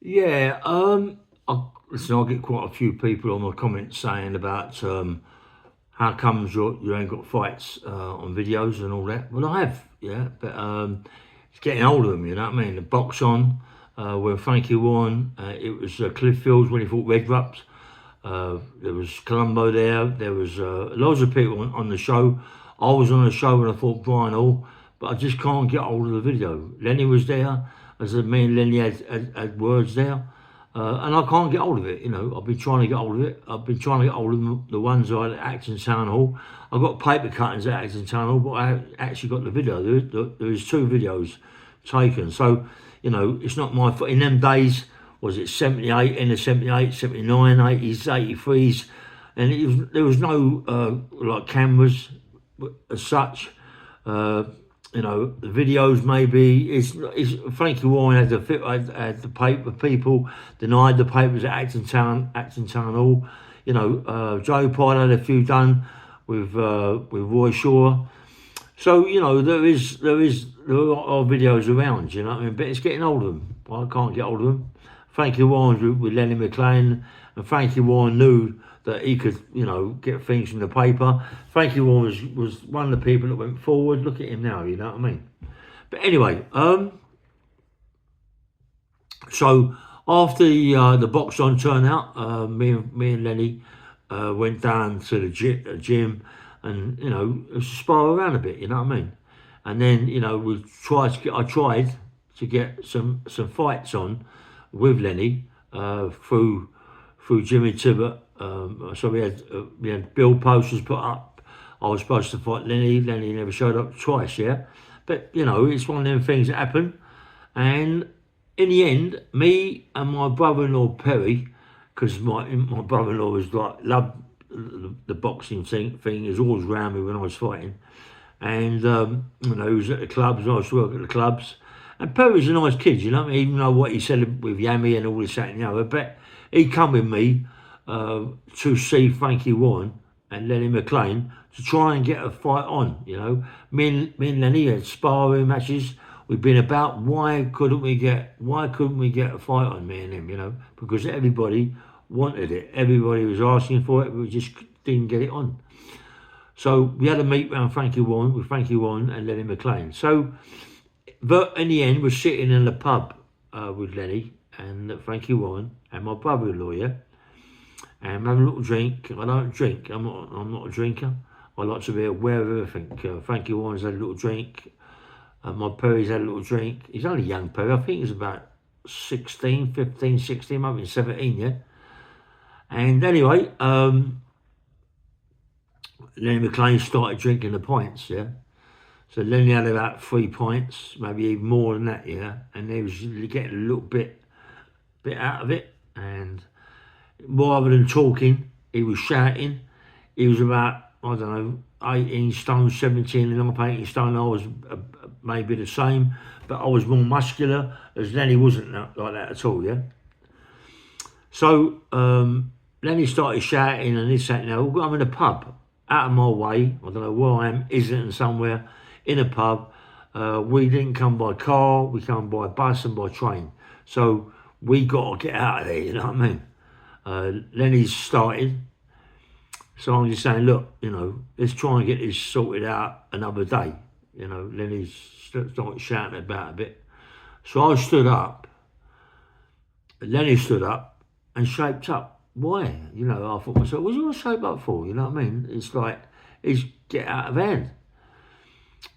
Yeah, listen, I get quite a few people on my comments saying about how comes you ain't got fights on videos and all that. Well, I have, yeah, but it's getting hold of them, you know what I mean? The box on, where Frankie won, it was Cliff Fields when he fought Red Rups. There was Colombo there. There was loads of people on the show. I was on the show when I fought Brian Hall, but I just can't get hold of the video. Lenny was there. As I said, me and Lenny had words there. And I can't get hold of it, you know. I've been trying to get hold of it. I've been trying to get hold of the ones I had at Acton Town Hall. I've got paper cuttings at Acton Town Hall, but I haven't actually got the video. There is two videos taken. So, you know, it's not my fault. In them days, was it 78, end of 78, 79, 80s, 83s, and there was no like cameras as such. Uh, you know, the videos maybe it's Frankie Warren had the paper. People denied the papers at Acton Town Hall. You know, Joe Pyle had a few done with Roy Shaw. So you know there are videos around. You know what I mean, but it's getting hold of them. I can't get hold of them. Frankie Warren with Lenny McLean, and Frankie Warren knew that he could, you know, get things from the paper. Frankie Warren was one of the people that went forward. Look at him now, you know what I mean? But anyway, so after the box on turnout, me and Lenny went down to the gym, and you know, spar around a bit, you know what I mean? And then you know I tried to get some fights on with Lenny through Jimmy Tibbet. So we had bill posters put up. I was supposed to fight Lenny. Lenny never showed up twice, yeah. But you know, it's one of them things that happen. And in the end, me and my brother-in-law Perry, because my brother-in-law was like loved the boxing thing. He was always around me when I was fighting, and you know, he was at the clubs. I used to work at the clubs. And Perry's a nice kid, you know what I mean? Even though what he said with Yami and all this, that and the other, but he come with me to see Frankie Warren and Lenny McLean to try and get a fight on, you know. Me and Lenny had sparring matches. We've been about why couldn't we get a fight on, me and him, you know? Because everybody wanted it. Everybody was asking for it, but we just didn't get it on. So we had a meet around Frankie Warren and Lenny McLean. So but in the end, we're sitting in the pub with Lenny and Frankie Warren and my brother-in-law, yeah, and having a little drink. I don't drink. I'm not a drinker. I like to be aware of everything. Frankie Warren's had a little drink. My Perry's had a little drink. He's only young Perry. I think he's about 16, 15, 16, maybe 17, yeah. And anyway, Lenny McLean started drinking the pints, yeah. So Lenny had about 3 pints, maybe even more than that, yeah. And he was getting a little bit out of it. And rather than talking, he was shouting. He was about, I don't know, 18 stone, 17 and a half, 18 stone. I was maybe the same, but I was more muscular, as Lenny wasn't like that at all, yeah. So Lenny started shouting and this, that, and that. I'm in a pub, out of my way. I don't know where I am, Islington somewhere, in a pub. We didn't come by car, we come by bus and by train. So we got to get out of there, you know what I mean? Lenny's started. So I'm just saying, look, you know, let's try and get this sorted out another day. You know, Lenny's started shouting about a bit. So I stood up, Lenny stood up and shaped up. Why? You know, I thought to myself, what's he going to shape up for? You know what I mean? It's like, he's get out of hand.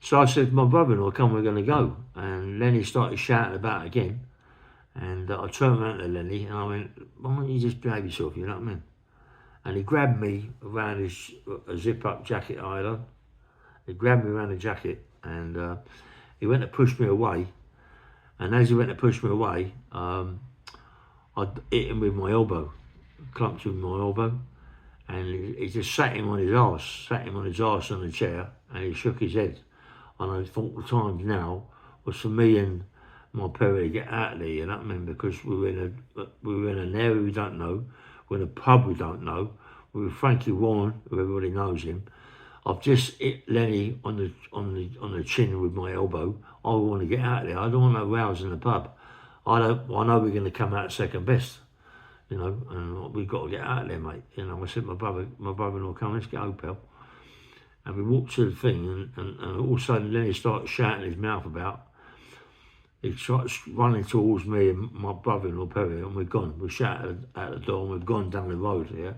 So I said to my brother-in-law, come, we're going to go. And Lenny started shouting about again. And I turned around to Lenny and I went, why don't you just behave yourself, you know what I mean? And he grabbed me around his zip-up jacket I had on. He grabbed me around the jacket and he went to push me away. And as he went to push me away, I hit him with my elbow, clumped him with my elbow. And he just sat him on his arse on the chair, and he shook his head. And I thought the time now was for me and my Perry to get out of there, you know what I mean? Because we were in an area we don't know, we're in a pub we don't know, we're with Frankie Warren, who everybody knows him. I've just hit Lenny on the chin with my elbow. I want to get out of there. I don't want no rows in the pub. I know we're going to come out second best, you know, and we've got to get out of there, mate. You know, I said, my brother-in-law, come, let's get Opel. And we walked to the thing, and all of a sudden Lenny started shouting his mouth about. He starts running towards me and my brother-in-law, Perry, and we're gone. We shouted out the door and we've gone down the road, yeah.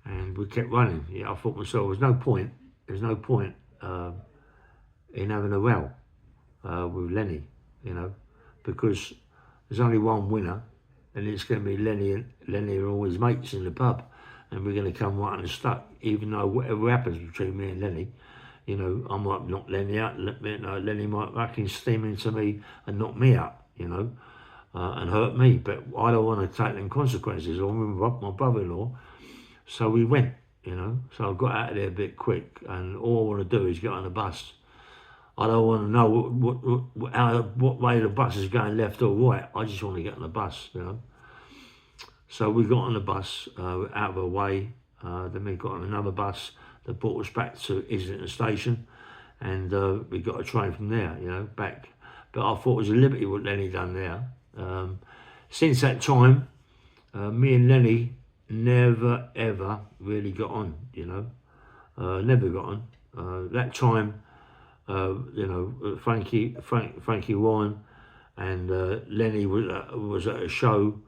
And we kept running. Yeah, I thought to myself, there's no point in having a row with Lenny, you know, because there's only one winner, and it's going to be Lenny and all his mates in the pub, and we're going to come right unstuck, even though whatever happens between me and Lenny, you know, I might knock Lenny out, Lenny might fucking steam into me and knock me out, you know, and hurt me, but I don't want to take them consequences on my brother-in-law. So we went, you know, so I got out of there a bit quick, and all I want to do is get on the bus. I don't want to know what way the bus is going, left or right. I just want to get on the bus, you know. So we got on the bus out of our way. Then we got on another bus that brought us back to Islington Station, and we got a train from there, you know, back. But I thought it was a liberty what Lenny done there. Since that time, me and Lenny never ever really got on, you know. Never got on. That time, you know, Frankie Warren and Lenny was at a show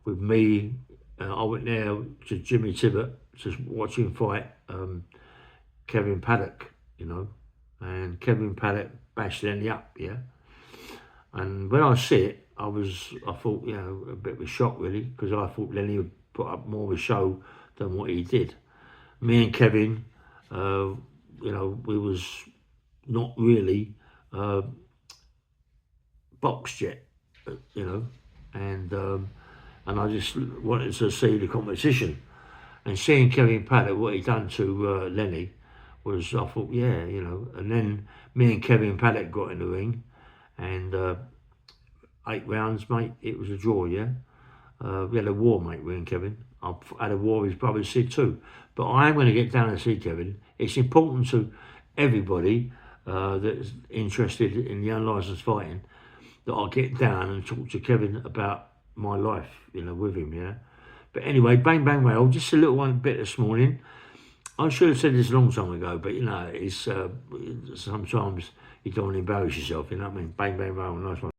with me. I went there to Jimmy Tibbet to watch him fight Kevin Paddock, you know, and Kevin Paddock bashed Lenny up, yeah. And when I see it, I thought, you know, a bit of a shock really, because I thought Lenny would put up more of a show than what he did. Me and Kevin, you know, we was not really boxed yet, you know, and I just wanted to see the competition. And seeing Kevin Paddock, what he done to Lenny, was, I thought, yeah, you know. And then me and Kevin Paddock got in the ring, and 8 rounds, mate, it was a draw, yeah. We had a war, mate, me and Kevin. I had a war with his brother Sid too. But I am going to get down and see Kevin. It's important to everybody that's interested in the unlicensed fighting that I get down and talk to Kevin about my life, you know, with him, yeah. But anyway, bang, bang, well, just a little one bit this morning. I should have said this a long time ago, but, you know, it's sometimes you don't want to embarrass yourself, you know what I mean? Bang, bang, well, nice one.